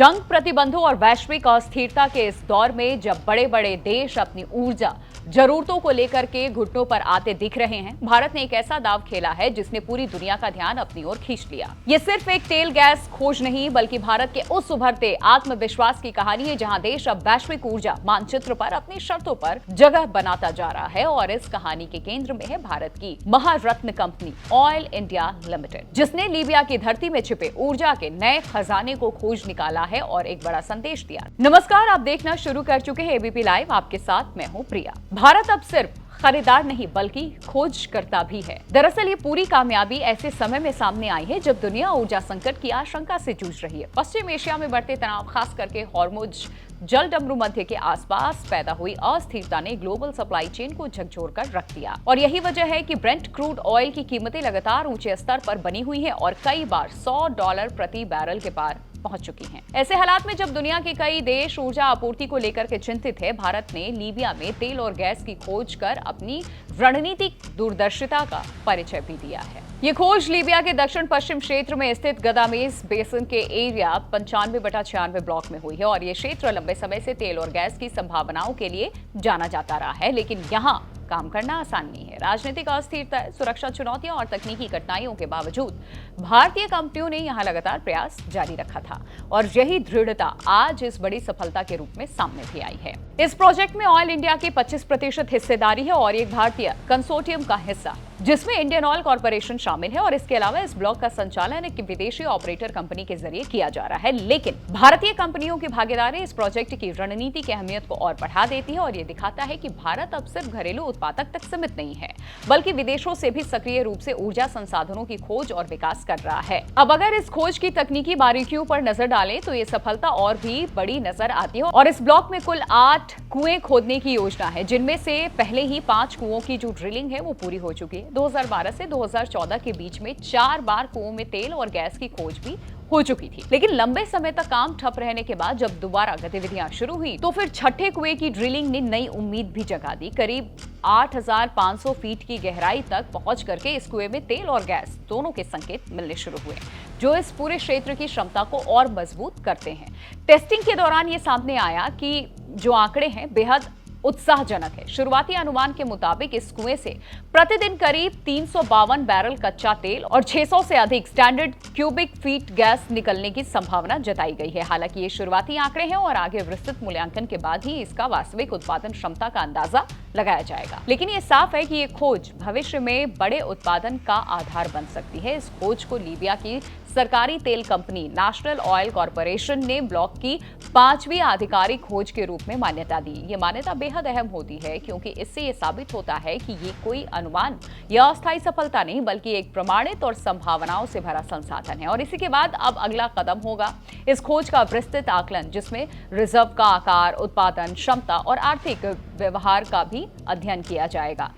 जंग, प्रतिबंधों और वैश्विक अस्थिरता के इस दौर में जब बड़े बड़े देश अपनी ऊर्जा जरूरतों को लेकर के घुटनों पर आते दिख रहे हैं, भारत ने एक ऐसा दांव खेला है जिसने पूरी दुनिया का ध्यान अपनी ओर खींच लिया। ये सिर्फ एक तेल गैस खोज नहीं, बल्कि भारत के उस उभरते आत्मविश्वास की कहानी है जहां देश अब वैश्विक ऊर्जा मानचित्र पर अपनी शर्तों पर जगह बनाता जा रहा है। और इस कहानी के केंद्र में है भारत की महारत्न कंपनी ऑयल इंडिया लिमिटेड, जिसने लीबिया की धरती में छिपे ऊर्जा के नए खजाने को खोज निकाला है और एक बड़ा संदेश दिया। नमस्कार, आप देखना शुरू कर चुके हैं एबीपी लाइव। आपके साथ मैं हूं प्रिया। भारत अब सिर्फ खरीदार नहीं बल्कि खोजकर्ता भी है। दरअसल ये पूरी कामयाबी ऐसे समय में सामने आई है जब दुनिया ऊर्जा संकट की आशंका से जूझ रही है। पश्चिम एशिया में बढ़ते तनाव, खास करके हॉर्मुज जलडमरू मध्य के आसपास पैदा हुई अस्थिरता ने ग्लोबल सप्लाई चेन को झकझोर कर रख दिया। और यही वजह है कि ब्रेंट क्रूड ऑयल की कीमतें लगातार ऊंचे स्तर पर बनी हुई हैं और कई बार $100 प्रति बैरल के पार पहुंच चुकी हैं। ऐसे हालात में जब दुनिया के कई देश ऊर्जा आपूर्ति को लेकर के चिंतित है, भारत ने लीबिया में तेल और गैस की खोज कर अपनी रणनीतिक दूरदर्शिता का परिचय भी दिया है। ये खोज लीबिया के दक्षिण पश्चिम क्षेत्र में स्थित गदामेस बेसिन के एरिया 95/96 ब्लॉक में हुई है। और ये क्षेत्र लंबे समय से तेल और गैस की संभावनाओं के लिए जाना जाता रहा है, लेकिन यहाँ काम करना आसान नहीं है। राजनीतिक अस्थिरता, सुरक्षा चुनौतियां और तकनीकी कठिनाइयों के बावजूद भारतीय कंपनियों ने यहां लगातार प्रयास जारी रखा था और यही दृढ़ता आज इस बड़ी सफलता के रूप में सामने भी आई है। इस प्रोजेक्ट में ऑयल इंडिया की 25% हिस्सेदारी है और एक भारतीय कंसोर्टियम का हिस्सा जिसमें इंडियन ऑयल कॉर्पोरेशन शामिल है। और इसके अलावा इस ब्लॉक का संचालन एक विदेशी ऑपरेटर कंपनी के जरिए किया जा रहा है। लेकिन भारतीय कंपनियों की भागीदारी इस प्रोजेक्ट की रणनीति की अहमियत को और बढ़ा देती है और ये दिखाता है कि भारत अब सिर्फ घरेलू उत्पादक तक सीमित नहीं है, बल्कि विदेशों से भी सक्रिय रूप से ऊर्जा संसाधनों की खोज और विकास कर रहा है। अब अगर इस खोज की तकनीकी बारीकियों पर नजर डालें तो ये सफलता और भी बड़ी नजर आती है। और इस ब्लॉक में कुल 8 कुएं खोदने की योजना है, जिनमें से पहले ही 5 कुओं की जो ड्रिलिंग है वो पूरी हो चुकी है। 2012 से 2014 के बीच में 4 बार कुओं में तेल और गैस की खोज भी हो चुकी थी। लेकिन लंबे समय तक काम ठप रहने के बाद जब दोबारा गतिविधियां शुरू हुई तो फिर छठे कुएं की ड्रिलिंग ने नई उम्मीद भी जगा दी। करीब 8,500 फीट की गहराई तक पहुंच करके इस कुएं में तेल और गैस दोनों के संकेत मिलने शुरू हुए, जो इस पूरे क्षेत्र की क्षमता को और मजबूत करते हैं। टेस्टिंग के दौरान ये सामने आया कि जो आंकड़े हैं बेहद उत्साहजनक है। शुरुआती अनुमान के मुताबिक इस कुएं से प्रतिदिन करीब 352 बैरल कच्चा तेल और 600 से अधिक स्टैंडर्ड क्यूबिक फीट गैस निकलने की संभावना जताई गई है। हालांकि ये शुरुआती आंकड़े हैं और आगे विस्तृत मूल्यांकन के बाद ही इसका वास्तविक उत्पादन क्षमता का अंदाजा लगाया जाएगा। लेकिन ये साफ है कि ये खोज भविष्य में बड़े उत्पादन का आधार बन सकती है। इस खोज को लीबिया की सरकारी तेल कंपनी नेशनल ऑयल कॉर्पोरेशन ने ब्लॉक की 5वीं आधिकारिक खोज के रूप में मान्यता दी। ये मान्यता बेहद अहम होती है क्योंकि इससे ये साबित होता है कि ये कोई अनुमान या अस्थायी सफलता नहीं, बल्कि एक प्रमाणित और संभावनाओं से भरा संसाधन है। और इसी के बाद अब अगला कदम होगा इस खोज का विस्तृत आकलन, जिसमें रिजर्व का आकार, उत्पादन क्षमता और आर्थिक व्यवहार का भी अध्ययन किया जाएगा।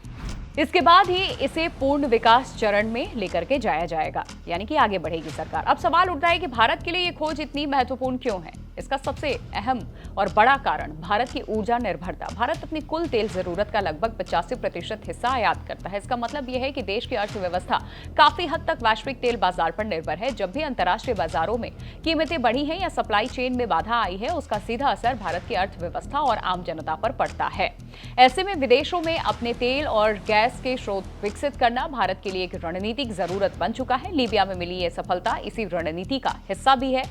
इसके बाद ही इसे पूर्ण विकास चरण में लेकर के जाया जाएगा, यानी कि आगे बढ़ेगी सरकार। अब सवाल उठता है कि भारत के लिए ये खोज इतनी महत्वपूर्ण क्यों है? इसका सबसे अहम और बड़ा कारण भारत की ऊर्जा निर्भरता। भारत अपनी कुल तेल जरूरत का लगभग 85% हिस्सा आयात करता है। इसका मतलब यह है कि देश की अर्थव्यवस्था काफी हद तक वैश्विक तेल बाजार पर निर्भर है। जब भी अंतर्राष्ट्रीय बाजारों में कीमतें बढ़ी हैं या सप्लाई चेन में बाधा आई है, उसका सीधा असर भारत की अर्थव्यवस्था और आम जनता पर पड़ता है। ऐसे में विदेशों में अपने तेल और गैस के स्रोत विकसित करना भारत के लिए एक रणनीतिक जरूरत बन चुका है। लीबिया में मिली यह सफलता इसी रणनीति का हिस्सा भी है।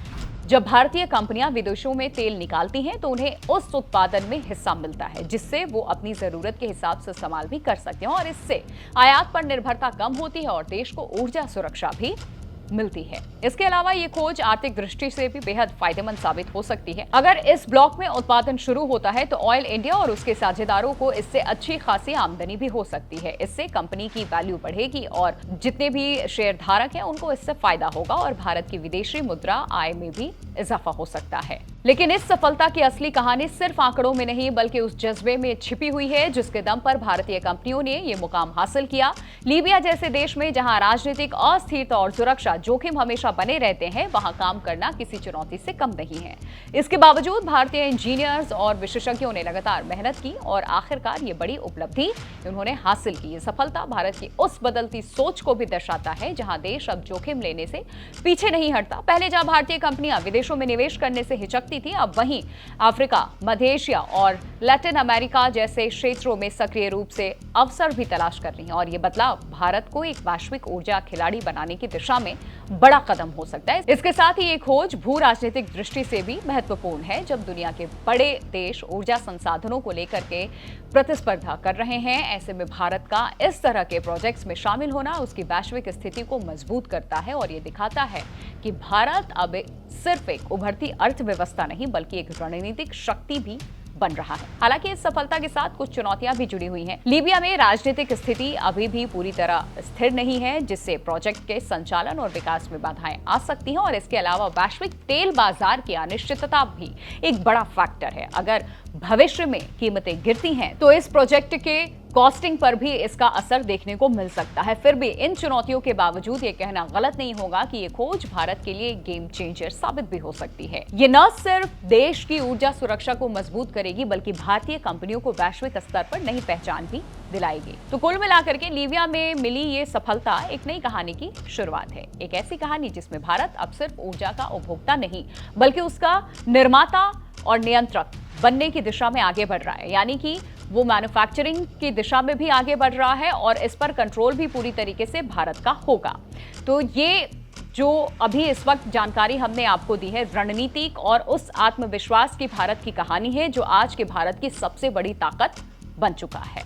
जब भारतीय कंपनियां विदेशों में तेल निकालती हैं तो उन्हें उस उत्पादन में हिस्सा मिलता है, जिससे वो अपनी जरूरत के हिसाब से इस्तेमाल भी कर सकते हैं। और इससे आयात पर निर्भरता कम होती है और देश को ऊर्जा सुरक्षा भी मिलती है। इसके अलावा ये खोज आर्थिक दृष्टि से भी बेहद फायदेमंद साबित हो सकती है। अगर इस ब्लॉक में उत्पादन शुरू होता है तो ऑयल इंडिया और उसके साझेदारों को इससे अच्छी खासी आमदनी भी हो सकती है। इससे कंपनी की वैल्यू बढ़ेगी और जितने भी शेयर धारक हैं उनको इससे फायदा होगा और भारत की विदेशी मुद्रा आय में भी इजाफा हो सकता है। लेकिन इस सफलता की असली कहानी सिर्फ आंकड़ों में नहीं, बल्कि उस जज्बे में छिपी हुई है जिसके दम पर भारतीय कंपनियों ने ये मुकाम हासिल किया। लीबिया जैसे देश में जहां राजनीतिक अस्थिरता और सुरक्षा जोखिम हमेशा बने रहते हैं, वहां काम करना किसी चुनौती से कम नहीं है। इसके बावजूद भारतीय इंजीनियर्स और विशेषज्ञों ने लगातार मेहनत की और आखिरकार ये बड़ी उपलब्धि उन्होंने हासिल की। ये सफलता भारत की उस बदलती सोच को भी दर्शाता है जहां देश अब जोखिम लेने से पीछे नहीं हटता। पहले जहां भारतीय कंपनियां विदेश देशों में निवेश करने से हिचकती थी, अब वहीं अफ्रीका, मध्य एशिया और लैटिन अमेरिका जैसे क्षेत्रों में सक्रिय रूप से अवसर भी तलाश कर रही हैं। और ये बदलाव भारत को एक वैश्विक ऊर्जा खिलाड़ी बनाने की दिशा में बड़ा कदम हो सकता है। इसके साथ ही ये खोज भू राजनीतिक दृष्टि से भी महत्वपूर्ण है। जब दुनिया के बड़े देश ऊर्जा संसाधनों को लेकर के प्रतिस्पर्धा कर रहे हैं, ऐसे में भारत का इस तरह के प्रोजेक्ट्स में शामिल होना उसकी वैश्विक स्थिति को मजबूत करता है और ये दिखाता है कि भारत अब सिर्फ एक उभरती अर्थव्यवस्था नहीं बल्कि एक रणनीतिक शक्ति भी बन रहा है। हालांकि इस सफलता के साथ कुछ चुनौतियां भी जुड़ी हुई हैं। लीबिया में राजनीतिक स्थिति अभी भी पूरी तरह स्थिर नहीं है, जिससे प्रोजेक्ट के संचालन और विकास में बाधाएं आ सकती हैं। और इसके अलावा वैश्विक तेल बाजार की अनिश्चितता भी एक बड़ा फैक्टर है। अगर भविष्य में कीमतें गिरती हैं तो इस प्रोजेक्ट के कॉस्टिंग पर भी इसका असर देखने को मिल सकता है। फिर भी इन चुनौतियों के बावजूद ये कहना गलत नहीं होगा कि ये खोज भारत के लिए गेम चेंजर साबित भी हो सकती है। ये न सिर्फ देश की ऊर्जा सुरक्षा को मजबूत करेगी बल्कि भारतीय कंपनियों को वैश्विक स्तर पर नई पहचान भी दिलाएगी। तो कुल मिलाकर के लीबिया में मिली ये सफलता एक नई कहानी की शुरुआत है। एक ऐसी कहानी जिसमें भारत अब सिर्फ ऊर्जा का उपभोक्ता नहीं बल्कि उसका निर्माता और नियंत्रक बनने की दिशा में आगे बढ़ रहा है। यानी कि वो मैन्युफैक्चरिंग की दिशा में भी आगे बढ़ रहा है और इस पर कंट्रोल भी पूरी तरीके से भारत का होगा। तो ये जो अभी इस वक्त जानकारी हमने आपको दी है, रणनीतिक और उस आत्मविश्वास की भारत की कहानी है जो आज के भारत की सबसे बड़ी ताकत बन चुका है।